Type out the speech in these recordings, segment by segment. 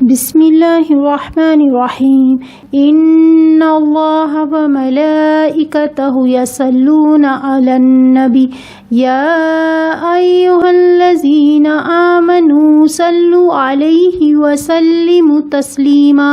بسم اللہ الرحمن الرحیم ان اللہ وملائکتہ یصلون علی النبی یا ایہا الذین آمنوا صلوا علیہ وسلموا تسلیما۔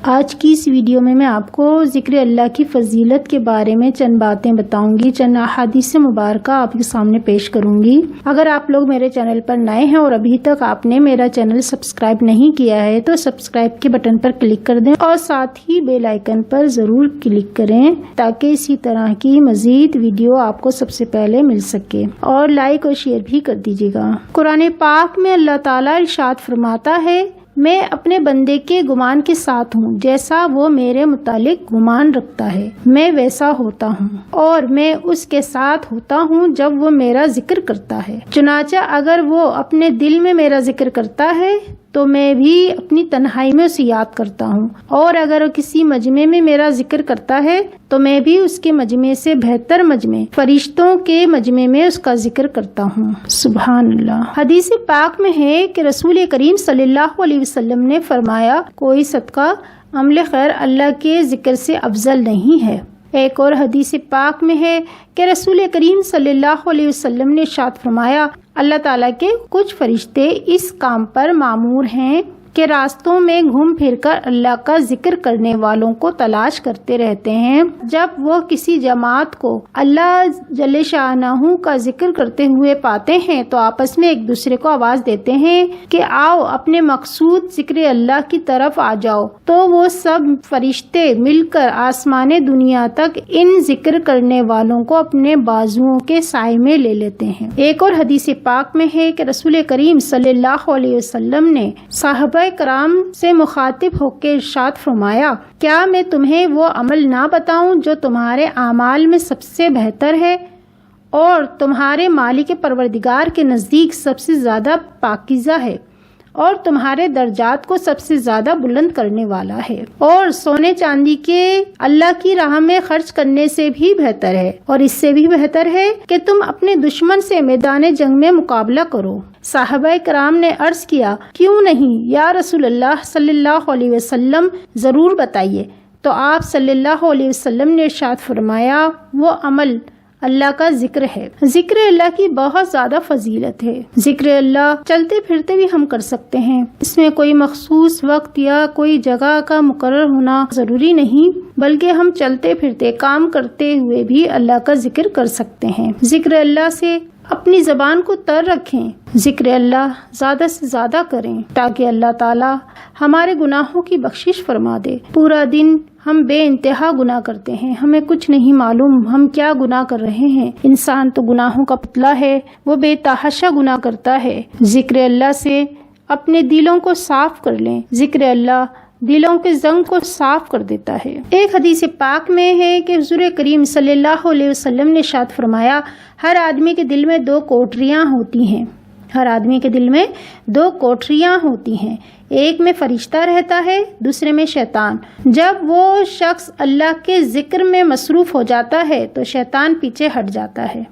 آج کی اس ویڈیو میں آپ کو ذکر اللہ کی فضیلت کے بارے میں چند باتیں بتاؤں گی، چند احادیث مبارکہ آپ کے سامنے پیش کروں گی۔ اگر آپ لوگ میرے چینل پر نئے ہیں اور ابھی تک آپ نے میرا چینل سبسکرائب نہیں کیا ہے تو سبسکرائب کے بٹن پر کلک کر دیں اور ساتھ ہی بیل آئیکن پر ضرور کلک کریں تاکہ اسی طرح کی مزید ویڈیو آپ کو سب سے پہلے مل سکے، اور لائک اور شیئر بھی کر دیجیے گا۔ قرآن پاک میں اللہ تعالیٰ ارشاد فرماتا ہے، میں اپنے بندے کے گمان کے ساتھ ہوں، جیسا وہ میرے متعلق گمان رکھتا ہے میں ویسا ہوتا ہوں، اور میں اس کے ساتھ ہوتا ہوں جب وہ میرا ذکر کرتا ہے۔ چنانچہ اگر وہ اپنے دل میں میرا ذکر کرتا ہے تو میں بھی اپنی تنہائی میں اسے یاد کرتا ہوں، اور اگر وہ کسی مجمع میں میرا ذکر کرتا ہے تو میں بھی اس کے مجمع سے بہتر مجمع فرشتوں کے مجمع میں اس کا ذکر کرتا ہوں۔ سبحان اللہ۔ حدیث پاک میں ہے کہ رسول کریم صلی اللہ علیہ وسلم نے فرمایا، کوئی صدقہ عمل خیر اللہ کے ذکر سے افضل نہیں ہے۔ ایک اور حدیث پاک میں ہے کہ رسول کریم صلی اللہ علیہ وسلم نے ارشاد فرمایا، اللہ تعالیٰ کے کچھ فرشتے اس کام پر مامور ہیں کہ راستوں میں گھوم پھر کر اللہ کا ذکر کرنے والوں کو تلاش کرتے رہتے ہیں۔ جب وہ کسی جماعت کو اللہ جل شانہ کا ذکر کرتے ہوئے پاتے ہیں تو آپس میں ایک دوسرے کو آواز دیتے ہیں کہ آؤ اپنے مقصود ذکر اللہ کی طرف آ جاؤ، تو وہ سب فرشتے مل کر آسمان دنیا تک ان ذکر کرنے والوں کو اپنے بازوؤں کے سائے میں لے لیتے ہیں۔ ایک اور حدیث پاک میں ہے کہ رسول کریم صلی اللہ علیہ وسلم نے صحابہ کرام سے مخاطب ہو کے ارشاد فرمایا، کیا میں تمہیں وہ عمل نہ بتاؤں جو تمہارے اعمال میں سب سے بہتر ہے اور تمہارے مالک پروردگار کے نزدیک سب سے زیادہ پاکیزہ ہے اور تمہارے درجات کو سب سے زیادہ بلند کرنے والا ہے، اور سونے چاندی کے اللہ کی راہ میں خرچ کرنے سے بھی بہتر ہے، اور اس سے بھی بہتر ہے کہ تم اپنے دشمن سے میدان جنگ میں مقابلہ کرو۔ صحابہ کرام نے عرض کیا، کیوں نہیں یا رسول اللہ صلی اللہ علیہ وسلم، ضرور بتائیے۔ تو آپ صلی اللہ علیہ وسلم نے ارشاد فرمایا، وہ عمل اللہ کا ذکر ہے۔ ذکر اللہ کی بہت زیادہ فضیلت ہے۔ ذکر اللہ چلتے پھرتے بھی ہم کر سکتے ہیں، اس میں کوئی مخصوص وقت یا کوئی جگہ کا مقرر ہونا ضروری نہیں، بلکہ ہم چلتے پھرتے کام کرتے ہوئے بھی اللہ کا ذکر کر سکتے ہیں۔ ذکر اللہ سے اپنی زبان کو تر رکھیں، ذکر اللہ زیادہ سے زیادہ کریں تاکہ اللہ تعالی ہمارے گناہوں کی بخشش فرما دے۔ پورا دن ہم بے انتہا گناہ کرتے ہیں، ہمیں کچھ نہیں معلوم ہم کیا گناہ کر رہے ہیں۔ انسان تو گناہوں کا پتلا ہے، وہ بے تحاشا گناہ کرتا ہے۔ ذکر اللہ سے اپنے دلوں کو صاف کر لیں، ذکر اللہ دلوں کے زنگ کو صاف کر دیتا ہے۔ ایک حدیث پاک میں ہے کہ حضور کریم صلی اللہ علیہ وسلم نے ارشاد فرمایا، ہر آدمی کے دل میں دو کوٹریاں ہوتی ہیں، ہر آدمی کے دل میں دو کوٹریاں ہوتی ہیں، ایک میں فرشتہ رہتا ہے، دوسرے میں شیطان۔ جب وہ شخص اللہ کے ذکر میں مصروف ہو جاتا ہے تو شیطان پیچھے ہٹ جاتا ہے،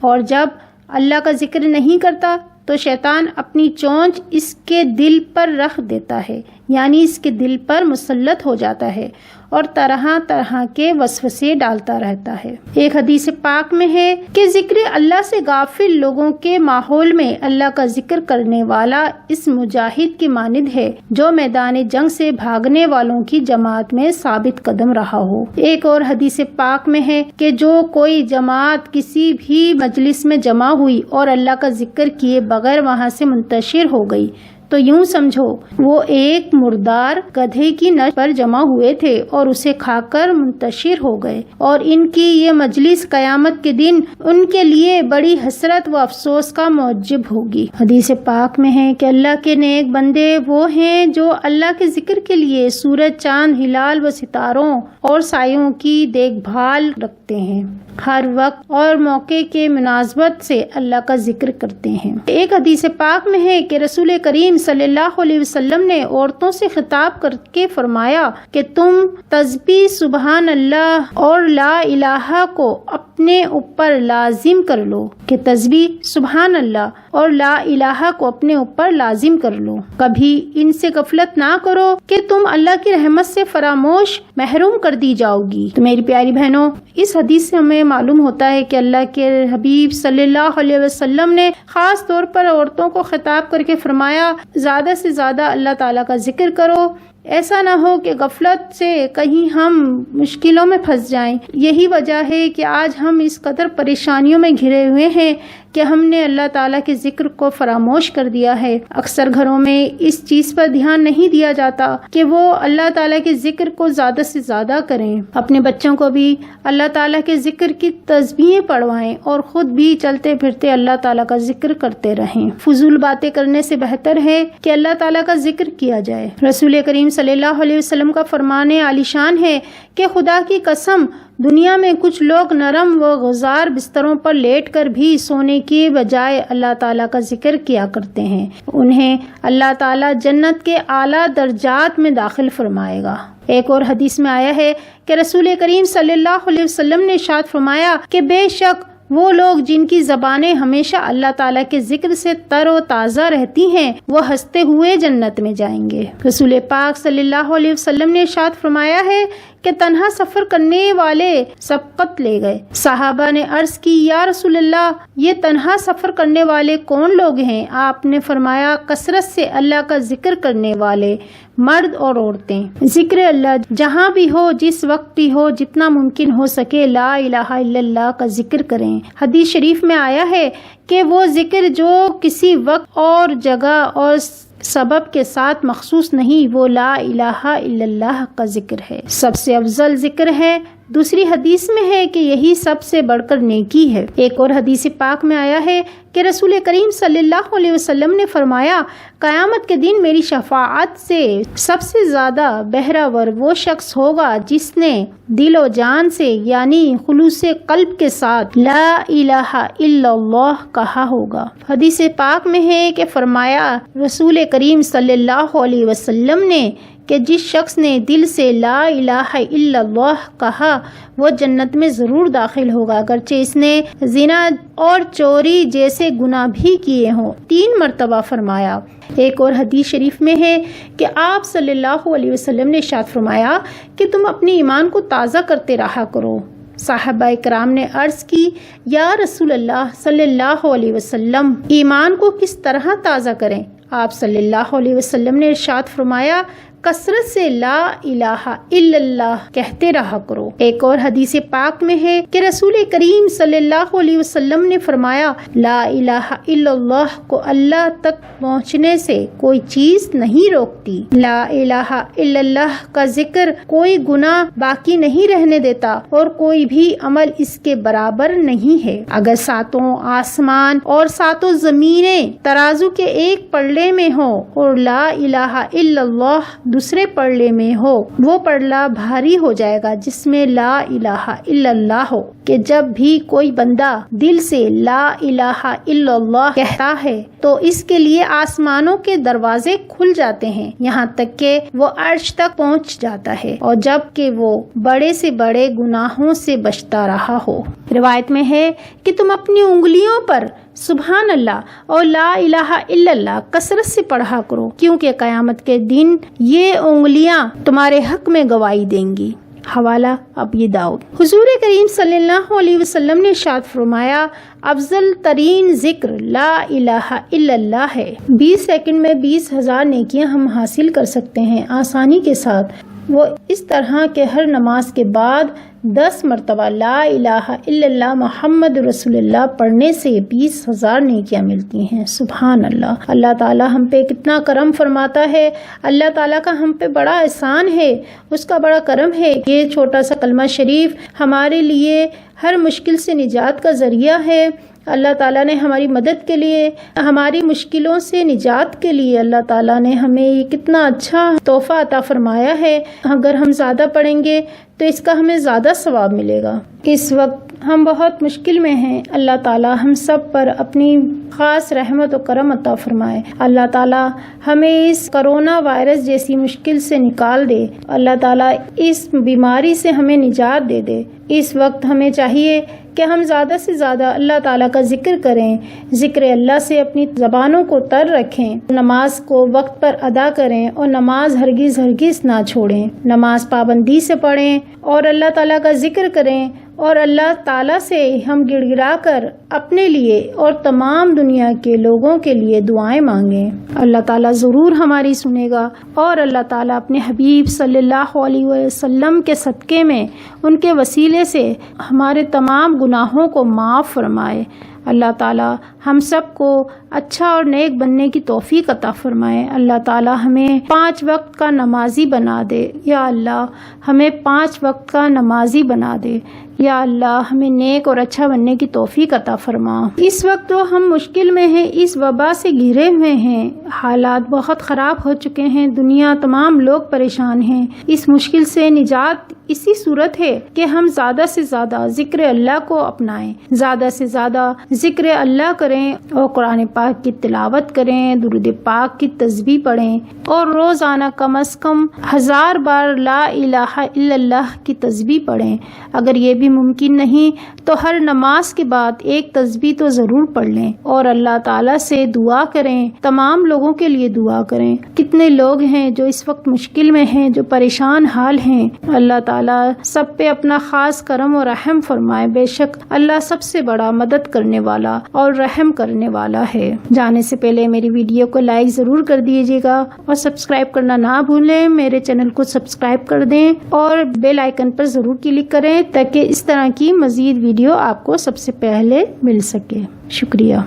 اور جب اللہ کا ذکر نہیں کرتا تو شیطان اپنی چونچ اس کے دل پر رکھ دیتا ہے، یعنی اس کے دل پر مسلط ہو جاتا ہے اور طرح طرح کے وسوسے ڈالتا رہتا ہے۔ ایک حدیث پاک میں ہے کہ ذکر اللہ سے غافل لوگوں کے ماحول میں اللہ کا ذکر کرنے والا اس مجاہد کی مانند ہے جو میدان جنگ سے بھاگنے والوں کی جماعت میں ثابت قدم رہا ہو۔ ایک اور حدیث پاک میں ہے کہ جو کوئی جماعت کسی بھی مجلس میں جمع ہوئی اور اللہ کا ذکر کیے بغیر وہاں سے منتشر ہو گئی تو یوں سمجھو وہ ایک مردار گدھے کی نچ پر جمع ہوئے تھے اور اسے کھا کر منتشر ہو گئے، اور ان کی یہ مجلس قیامت کے دن ان کے لیے بڑی حسرت و افسوس کا موجب ہوگی۔ حدیث پاک میں ہے کہ اللہ کے نیک بندے وہ ہیں جو اللہ کے ذکر کے لیے سورج، چاند، ہلال و ستاروں اور سایوں کی دیکھ بھال رکھتے ہیں، ہر وقت اور موقع کے مناسبت سے اللہ کا ذکر کرتے ہیں۔ ایک حدیث پاک میں ہے کہ رسول کریم صلی اللہ علیہ وسلم نے عورتوں سے خطاب کر کے فرمایا کہ تم تسبیح سبحان اللہ اور لا الہ کو اپنے اوپر لازم کر لو، کہ تسبیح سبحان اللہ اور لا الہ کو اپنے اوپر لازم کر لو، کبھی ان سے غفلت نہ کرو کہ تم اللہ کی رحمت سے فراموش محروم کر دی جاؤ گی۔ تو میری پیاری بہنوں، اس حدیث سے ہمیں معلوم ہوتا ہے کہ اللہ کے حبیب صلی اللہ علیہ وسلم نے خاص طور پر عورتوں کو خطاب کر کے فرمایا زیادہ سے زیادہ اللہ تعالیٰ کا ذکر کرو، ایسا نہ ہو کہ غفلت سے کہیں ہم مشکلوں میں پھنس جائیں۔ یہی وجہ ہے کہ آج ہم اس قدر پریشانیوں میں گھرے ہوئے ہیں کہ ہم نے اللہ تعالیٰ کے ذکر کو فراموش کر دیا ہے۔ اکثر گھروں میں اس چیز پر دھیان نہیں دیا جاتا کہ وہ اللہ تعالیٰ کے ذکر کو زیادہ سے زیادہ کریں، اپنے بچوں کو بھی اللہ تعالیٰ کے ذکر کی تسبیحیں پڑھوائیں اور خود بھی چلتے پھرتے اللہ تعالیٰ کا ذکر کرتے رہیں۔ فضول باتیں کرنے سے بہتر ہے کہ اللہ تعالیٰ کا ذکر کیا جائے۔ رسول کریم صلی اللہ علیہ وسلم کا فرمان عالی شان ہے کہ خدا کی قسم دنیا میں کچھ لوگ نرم و غزار بستروں پر لیٹ کر بھی سونے کی بجائے اللہ تعالیٰ کا ذکر کیا کرتے ہیں، انہیں اللہ تعالیٰ جنت کے اعلیٰ درجات میں داخل فرمائے گا۔ ایک اور حدیث میں آیا ہے کہ رسول کریم صلی اللہ علیہ وسلم نے ارشاد فرمایا کہ بے شک وہ لوگ جن کی زبانیں ہمیشہ اللہ تعالیٰ کے ذکر سے تر و تازہ رہتی ہیں وہ ہنستے ہوئے جنت میں جائیں گے۔ رسول پاک صلی اللہ علیہ وسلم نے ارشاد فرمایا ہے کہ تنہا سفر کرنے والے سبقت لے گئے۔ صحابہ نے عرض کی یا رسول اللہ یہ تنہا سفر کرنے والے کون لوگ ہیں؟ آپ نے فرمایا کثرت سے اللہ کا ذکر کرنے والے مرد اور عورتیں۔ ذکر اللہ جہاں بھی ہو، جس وقت بھی ہو، جتنا ممکن ہو سکے لا الہ الا اللہ کا ذکر کریں۔ حدیث شریف میں آیا ہے کہ وہ ذکر جو کسی وقت اور جگہ اور سبب کے ساتھ مخصوص نہیں، وہ لا الہ الا اللہ کا ذکر ہے، سب سے افضل ذکر ہے۔ دوسری حدیث میں ہے کہ یہی سب سے بڑھ کر نیکی ہے۔ ایک اور حدیث پاک میں آیا ہے کہ رسول کریم صلی اللہ علیہ وسلم نے فرمایا قیامت کے دن میری شفاعت سے سب سے زیادہ بہرہ ور وہ شخص ہوگا جس نے دل و جان سے یعنی خلوص قلب کے ساتھ لا الہ الا اللہ کہا ہوگا۔ حدیث پاک میں ہے کہ فرمایا رسول کریم صلی اللہ علیہ وسلم نے کہ جس شخص نے دل سے لا الہ الا اللہ کہا وہ جنت میں ضرور داخل ہوگا، اگرچہ اس نے زنا اور چوری جیسے گناہ بھی کیے ہوں۔ 3 مرتبہ فرمایا۔ ایک اور حدیث شریف میں ہے کہ آپ صلی اللہ علیہ وسلم نے ارشاد فرمایا کہ تم اپنے ایمان کو تازہ کرتے رہا کرو۔ صحابہ کرام نے عرض کی یا رسول اللہ صلی اللہ علیہ وسلم ایمان کو کس طرح تازہ کریں؟ آپ صلی اللہ علیہ وسلم نے ارشاد فرمایا کثرت سے لا الہ الا اللہ کہتے رہا کرو۔ ایک اور حدیث پاک میں ہے کہ رسول کریم صلی اللہ علیہ وسلم نے فرمایا لا الہ الا اللہ کو اللہ تک پہنچنے سے کوئی چیز نہیں روکتی۔ لا الہ الا اللہ کا ذکر کوئی گناہ باقی نہیں رہنے دیتا اور کوئی بھی عمل اس کے برابر نہیں ہے۔ اگر 7 آسمان اور 7 زمینیں ترازو کے ایک پلڑے میں ہو اور لا الہ الا اللہ دوسرے پلڑے میں ہو، وہ پلڑا بھاری ہو جائے گا جس میں لا الہ الا اللہ ہو، کہ جب بھی کوئی بندہ دل سے لا الہ الا اللہ کہتا ہے تو اس کے لیے آسمانوں کے دروازے کھل جاتے ہیں، یہاں تک کہ وہ عرش تک پہنچ جاتا ہے، اور جب کہ وہ بڑے سے بڑے گناہوں سے بچتا رہا ہو۔ روایت میں ہے کہ تم اپنی انگلیوں پر سبحان اللہ اور لا الہ الا اللہ کثرت سے پڑھا کرو، کیونکہ قیامت کے دن یہ انگلیاں تمہارے حق میں گواہی دیں گی۔ حوالہ ابی داؤد۔ حضور کریم صلی اللہ علیہ وسلم نے ارشاد فرمایا افضل ترین ذکر لا الہ الا اللہ ہے۔ 20 سیکنڈ میں 20,000 نیکیاں ہم حاصل کر سکتے ہیں آسانی کے ساتھ۔ وہ اس طرح کہ ہر نماز کے بعد 10 مرتبہ لا الہ الا اللہ محمد رسول اللہ پڑھنے سے 20,000 نیکیاں ملتی ہیں۔ سبحان اللہ۔ اللہ تعالیٰ ہم پہ کتنا کرم فرماتا ہے، اللہ تعالیٰ کا ہم پہ بڑا احسان ہے، اس کا بڑا کرم ہے۔ یہ چھوٹا سا کلمہ شریف ہمارے لیے ہر مشکل سے نجات کا ذریعہ ہے۔ اللہ تعالیٰ نے ہماری مدد کے لیے، ہماری مشکلوں سے نجات کے لیے اللہ تعالیٰ نے ہمیں یہ کتنا اچھا تحفہ عطا فرمایا ہے۔ اگر ہم زیادہ پڑھیں گے تو اس کا ہمیں زیادہ ثواب ملے گا۔ اس وقت ہم بہت مشکل میں ہیں، اللہ تعالیٰ ہم سب پر اپنی خاص رحمت و کرم عطا فرمائے۔ اللہ تعالیٰ ہمیں اس کرونا وائرس جیسی مشکل سے نکال دے، اللہ تعالیٰ اس بیماری سے ہمیں نجات دے دے۔ اس وقت ہمیں چاہیے کہ ہم زیادہ سے زیادہ اللہ تعالیٰ کا ذکر کریں، ذکر اللہ سے اپنی زبانوں کو تر رکھیں، نماز کو وقت پر ادا کریں اور نماز ہرگز نہ چھوڑیں، نماز پابندی سے پڑھیں اور اللہ تعالیٰ کا ذکر کریں، اور اللہ تعالیٰ سے ہم گڑ گڑا کر اپنے لیے اور تمام دنیا کے لوگوں کے لیے دعائیں مانگیں۔ اللہ تعالیٰ ضرور ہماری سنے گا، اور اللہ تعالیٰ اپنے حبیب صلی اللہ علیہ وسلم کے صدقے میں ان کے وسیلے سے ہمارے تمام گناہوں کو معاف فرمائے۔ اللہ تعالیٰ ہم سب کو اچھا اور نیک بننے کی توفیق عطا فرمائے۔ اللہ تعالیٰ ہمیں 5 وقت کا نمازی بنا دے، یا اللہ ہمیں 5 وقت کا نمازی بنا دے، یا اللہ ہمیں نیک اور اچھا بننے کی توفیق عطا فرما۔ اس وقت تو ہم مشکل میں ہیں، اس وبا سے گھرے ہوئے ہیں، حالات بہت خراب ہو چکے ہیں، دنیا تمام لوگ پریشان ہیں۔ اس مشکل سے نجات اسی صورت ہے کہ ہم زیادہ سے زیادہ ذکر اللہ کو اپنائیں، زیادہ سے زیادہ ذکر اللہ کریں اور قرآن پاک کی تلاوت کریں، درود پاک کی تسبیح پڑھیں، اور روزانہ کم از کم 1000 بار لا الہ الا اللہ کی تسبیح پڑھیں۔ اگر یہ بھی ممکن نہیں تو ہر نماز کے بعد ایک تسبیح تو ضرور پڑھ لیں، اور اللہ تعالیٰ سے دعا کریں، تمام لوگوں کے لیے دعا کریں۔ کتنے لوگ ہیں جو اس وقت مشکل میں ہیں، جو پریشان حال ہیں، اللہ تعالیٰ سب پہ اپنا خاص کرم اور رحم فرمائے۔ بے شک اللہ سب سے بڑا مدد کرنے والا اور رحم کرنے والا ہے۔ جانے سے پہلے میری ویڈیو کو لائک ضرور کر دیجیے گا، اور سبسکرائب کرنا نہ بھولیں۔ میرے چینل کو سبسکرائب کر دیں اور بیل آئیکن پر ضرور کلک کریں تاکہ اس طرح کی مزید ویڈیو آپ کو سب سے پہلے مل سکے۔ شکریہ۔